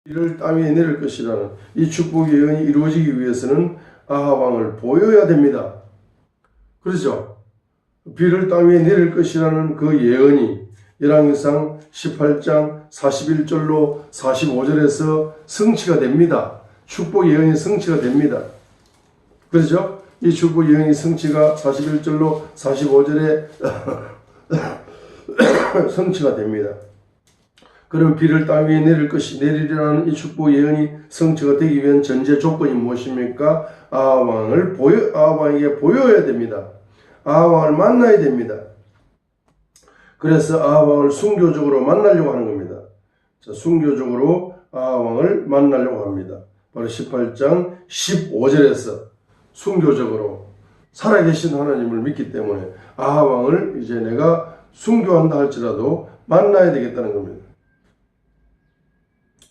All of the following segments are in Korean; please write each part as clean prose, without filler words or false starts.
비를 땅 위에 내릴 것이라는 이 축복 예언이 이루어지기 위해서는 아합 왕을 보여야 됩니다. 그렇죠? 비를 땅 위에 내릴 것이라는 그 예언이 열왕기상 18장 41절로 45절에서 성취가 됩니다. 축복 예언이 성취가 됩니다. 그렇죠? 이 축복 예언이 성취가 41절로 45절에 성취가 됩니다. 그럼 비를 땅 위에 내리라는 이 축복 예언이 성취가 되기 위한 전제 조건이 무엇입니까? 아합 왕에게 보여야 됩니다. 아합 왕을 만나야 됩니다. 그래서 아합 왕을 순교적으로 만나려고 하는 겁니다. 자, 순교적으로 아합 왕을 만나려고 합니다. 바로 18장 15절에서 순교적으로 살아계신 하나님을 믿기 때문에 아합 왕을 이제 내가 순교한다 할지라도 만나야 되겠다는 겁니다.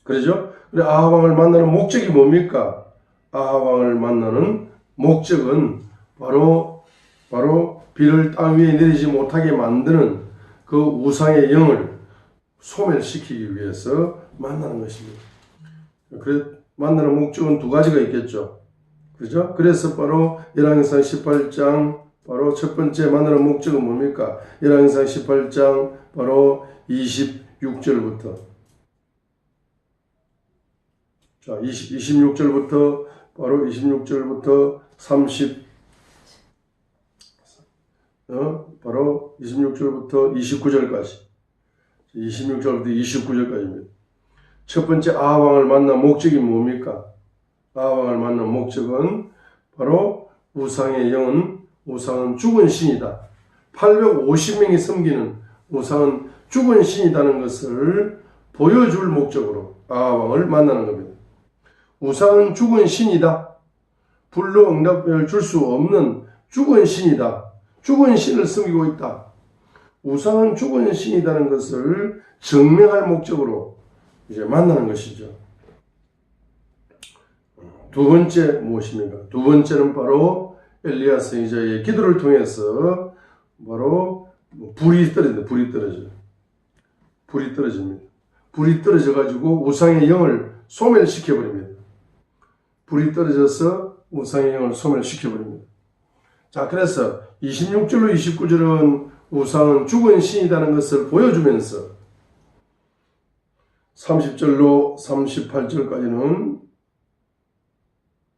그렇죠? 그래 아합 왕을 만나는 목적이 뭡니까? 아합 왕을 만나는 목적은 바로 비를 땅 위에 내리지 못하게 만드는 그 우상의 영을 소멸시키기 위해서 만나는 것입니다. 그래 만나는 목적은 두 가지가 있겠죠. 그죠? 그래서 바로 열왕기상 18장 바로 첫 번째 만나는 목적은 뭡니까? 열왕기상 18장 바로 26절부터 자, 26절부터 바로 26절부터 30 바로 26절부터 29절까지 26절부터 29절까지입니다. 첫 번째 아합 왕을 만난 목적이 뭡니까? 아합 왕을 만난 목적은 바로 우상은 죽은 신이다. 850명이 섬기는 우상은 죽은 신이라는 것을 보여줄 목적으로 아합 왕을 만나는 겁니다. 우상은 죽은 신이다. 불로 응답을 줄 수 없는 죽은 신이다. 죽은 신을 섬기고 있다. 우상은 죽은 신이라는 것을 증명할 목적으로 이제 만나는 것이죠. 두 번째 무엇입니까? 두 번째는 바로 엘리야 선지자의 기도를 통해서 바로 불이 떨어집니다. 불이 떨어져가지고 우상의 영을 소멸시켜버립니다. 불이 떨어져서 우상의 영을 소멸시켜버립니다. 자, 그래서 26절로 29절은 우상은 죽은 신이라는 것을 보여주면서 30절로 38절까지는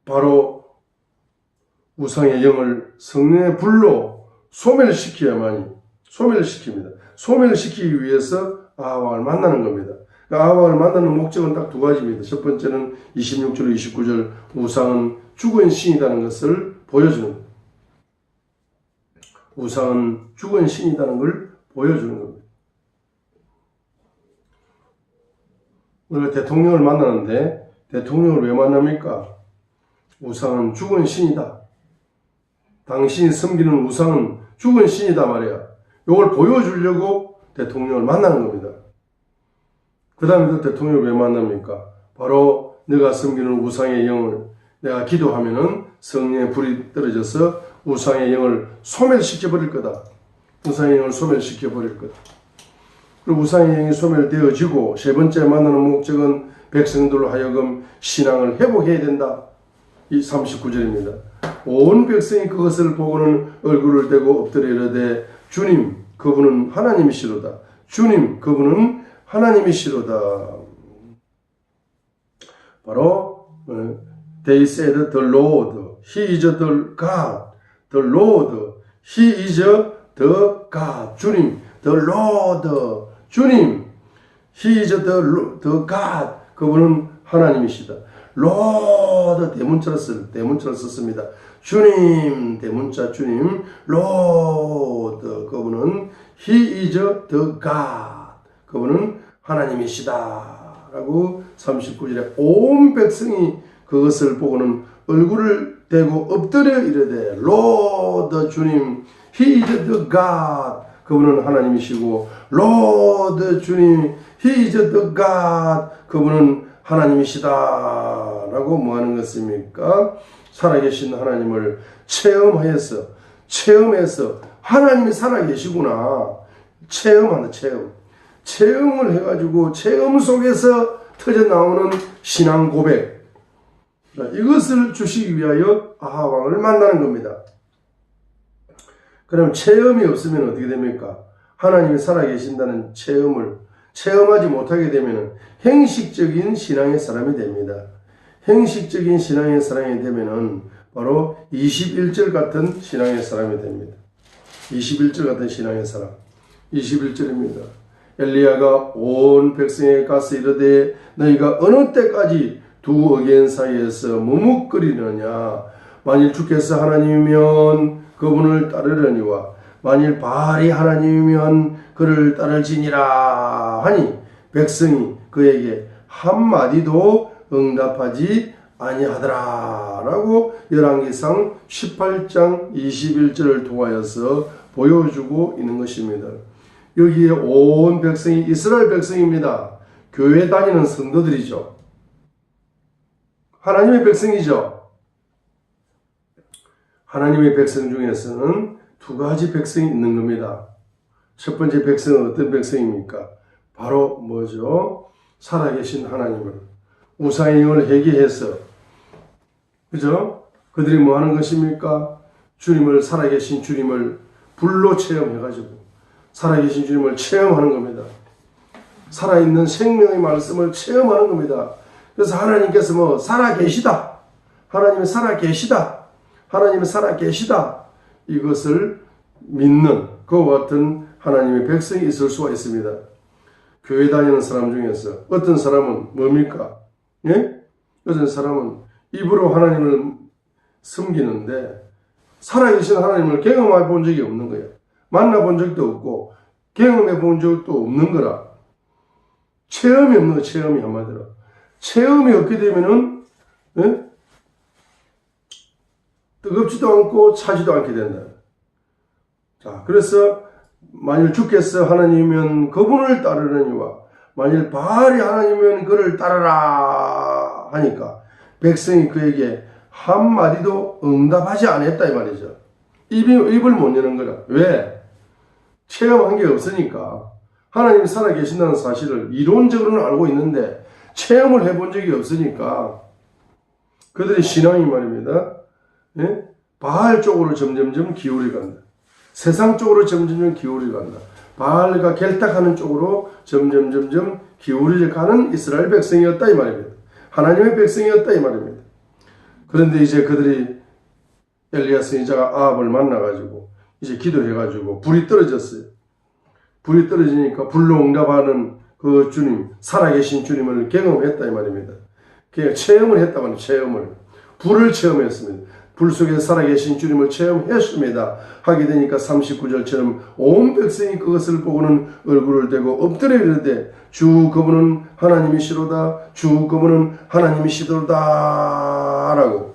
바로 우상의 영을 성령의 불로 소멸시킵니다. 소멸시키기 위해서 아합 왕을 만나는 겁니다. 아합 왕을 만나는 목적은 딱 두 가지입니다. 첫 번째는 26절로 29절 우상은 죽은 신이라는 것을 보여주는 겁니다. 우상은 죽은 신이라는 걸 보여주는 겁니다. 우리가 대통령을 만나는데 대통령을 왜 만납니까? 우상은 죽은 신이다. 당신이 섬기는 우상은 죽은 신이다 말이야. 이걸 보여주려고 대통령을 만나는 겁니다. 그 다음에 대통령을 왜 만납니까? 바로 내가 섬기는 우상의 영을 내가 기도하면은 성령의 불이 떨어져서 우상의 영을 소멸시켜버릴 거다. 우상의 영을 소멸시켜버릴 거다. 그리고 우상의 영이 소멸되어지고 세 번째 만나는 목적은 백성들로 하여금 신앙을 회복해야 된다. 이 39절입니다. 온 백성이 그것을 보고는 얼굴을 대고 엎드려 이르되 주님 그분은 하나님이시로다. 주님 그분은 하나님이시로다. 바로 They said the Lord, He is the God. The Lord, He is the God. 주님, the Lord, 주님, He is the God. 그분은 하나님이시다. Lord 대문자를 썼습니다. 주님 대문자 주님 Lord 그분은 He is the God. 그분은 하나님이시다. 라고 39절에 온 백성이 그것을 보고는 얼굴을 대고 엎드려 이르되 Lord 주님 He is the God. 그분은 하나님이시고 Lord 주님 He is the God. 그분은 하나님이시다. 라고 뭐 하는 것입니까? 살아계신 하나님을 체험해서 하나님이 살아계시구나. 체험을 해가지고 체험 속에서 터져 나오는 신앙 고백. 자, 이것을 주시기 위하여 아하왕을 만나는 겁니다. 그럼 체험이 없으면 어떻게 됩니까? 하나님이 살아계신다는 체험을 체험하지 못하게 되면 행식적인 신앙의 사람이 됩니다. 행식적인 신앙의 사람이 되면은 바로 21절 같은 신앙의 사람이 됩니다. 21절 같은 신앙의 사람. 21절입니다. 엘리야가 온 백성에게 가서 이르되 너희가 어느 때까지 두 의견 사이에서 머뭇거리느냐. 만일 주께서 하나님이면 그분을 따르려니와 만일 바알이 하나님이면 그를 따를지니라 하니 백성이 그에게 한마디도 응답하지 아니하더라 라고 열왕기상 18장 21절을 통하여서 보여주고 있는 것입니다. 여기에 온 백성이 이스라엘 백성입니다. 교회 다니는 성도들이죠. 하나님의 백성이죠. 하나님의 백성 중에서는 두 가지 백성이 있는 겁니다. 첫 번째 백성은 어떤 백성입니까? 바로 뭐죠? 살아계신 하나님을 우상의 영을 회개해서 그죠? 그들이 뭐 하는 것입니까? 주님을 살아계신 주님을 불로 체험해가지고 살아계신 주님을 체험하는 겁니다. 살아있는 생명의 말씀을 체험하는 겁니다. 그래서 하나님께서 뭐 살아계시다. 하나님이 살아계시다. 하나님이 살아계시다. 이것을 믿는 그와 같은 하나님의 백성이 있을 수가 있습니다. 교회 다니는 사람 중에서 어떤 사람은 뭡니까? 예? 어떤 사람은 입으로 하나님을 섬기는데 살아계신 하나님을 경험해 본 적이 없는 거예요. 만나본 적도 없고 경험해 본 적도 없는 거라. 체험이 없는 거예요. 체험이 한마디로. 체험이 없게 되면은 예? 뜨겁지도 않고 차지도 않게 된다. 자, 그래서 만일 주께서 하나님이면 그분을 따르느니와 만일 바알이 하나님이면 그를 따르라 하니까 백성이 그에게 한마디도 응답하지 않았다 이 말이죠. 입을 못 여는 거라. 왜? 체험한 게 없으니까. 하나님이 살아계신다는 사실을 이론적으로는 알고 있는데 체험을 해본 적이 없으니까 그들의 신앙이 말입니다. 예? 바알 쪽으로 점점점 기울이 간다. 세상 쪽으로 점점점 기울이 간다. 바알과 결탁하는 쪽으로 점점 기울이 가는 이스라엘 백성이었다 이 말입니다. 하나님의 백성이었다 이 말입니다. 그런데 이제 그들이 엘리야 선지자가 아합을 만나가지고 이제 기도해가지고 불이 떨어졌어요. 불이 떨어지니까 불로 응답하는 그 주님, 살아계신 주님을 경험했다 이 말입니다. 그냥 체험을 했다 말이에요. 체험을. 불을 체험했습니다. 불 속에 살아계신 주님을 체험했습니다. 하게 되니까 39절처럼 온 백성이 그것을 보고는 얼굴을 대고 엎드려 이르되 주 그분은 하나님이시로다. 주 그분은 하나님이시로다. 라고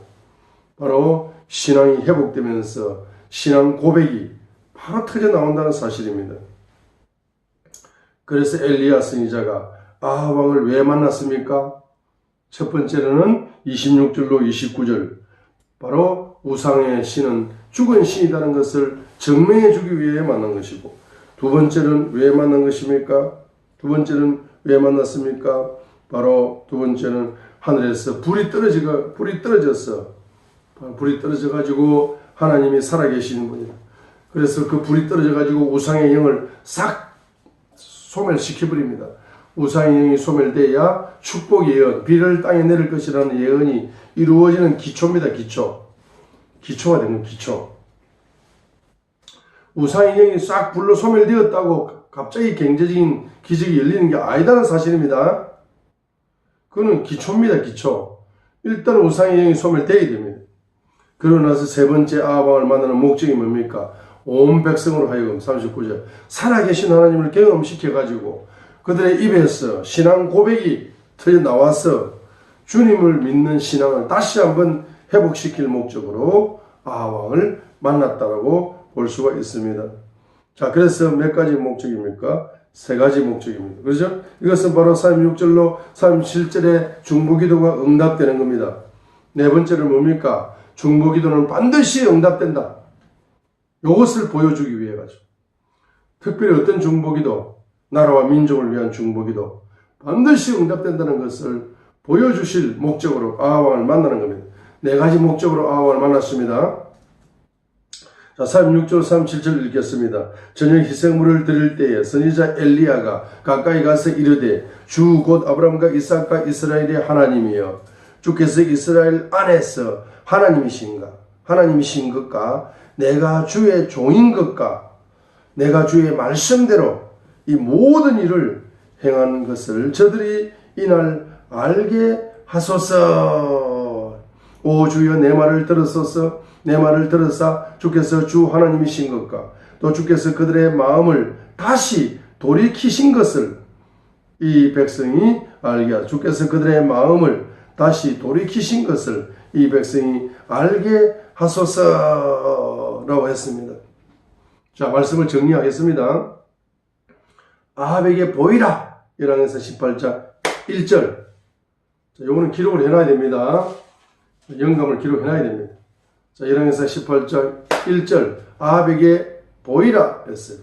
바로 신앙이 회복되면서 신앙 고백이 바로 터져 나온다는 사실입니다. 그래서 엘리야 선지자가 아합 왕을 왜 만났습니까? 첫 번째로는 26절로 29절 바로 우상의 신은 죽은 신이라는 것을 증명해 주기 위해 만난 것이고 두 번째는 왜 만난 것입니까? 두 번째는 왜 만났습니까? 바로 두 번째는 하늘에서 불이 떨어져가지고 하나님이 살아계시는 분이다. 그래서 그 불이 떨어져가지고 우상의 영을 싹 소멸시켜버립니다. 우상의 영이 소멸돼야 축복의 예언, 비를 땅에 내릴 것이라는 예언이 이루어지는 기초입니다. 기초가 되는 기초. 우상의 영이 싹 불로 소멸되었다고 갑자기 경제적인 기적이 열리는 게 아니다는 사실입니다. 그거는 기초입니다. 기초. 일단 우상의 영이 소멸되어야 됩니다. 그러고 나서 세 번째 아합 왕을 만나는 목적이 뭡니까? 온 백성으로 하여금 39절 살아계신 하나님을 경험시켜가지고 그들의 입에서 신앙 고백이 터져 나와서 주님을 믿는 신앙을 다시 한번 회복시킬 목적으로 아합 왕을 만났다고 볼 수가 있습니다. 자, 그래서 몇 가지 목적입니까? 세 가지 목적입니다. 그렇죠? 이것은 바로 36절로 37절의 중보기도가 응답되는 겁니다. 네 번째는 뭡니까? 중보기도는 반드시 응답된다. 이것을 보여주기 위해 가지고 특별히 어떤 중보기도? 나라와 민족을 위한 중보기도. 반드시 응답된다는 것을 보여주실 목적으로 아합왕을 만나는 겁니다. 네 가지 목적으로 아합왕을 만났습니다. 자, 36절 37절 읽겠습니다. 저녁 희생물을 드릴 때에 선지자 엘리야가 가까이 가서 이르되 주 곧 아브라함과 이삭과 이스라엘의 하나님이여 주께서 이스라엘 안에서 하나님이신 것과 내가 주의 종인 것과 내가 주의 말씀대로 이 모든 일을 행한 것을 저들이 이날 알게 하소서. 오 주여 내 말을 들으사 주께서 주 하나님이신 것과 또 주께서 그들의 마음을 다시 돌이키신 것을 이 백성이 알게 하소서. 주께서 그들의 마음을 다시 돌이키신 것을 이 백성이 알게 하소서라고 했습니다. 자, 말씀을 정리하겠습니다. 아합에게 보이라. 1항에서 18장 1절. 자, 요거는 기록을 해놔야 됩니다. 영감을 기록해놔야 됩니다. 자, 1항에서 18장 1절. 아합에게 보이라 했어요.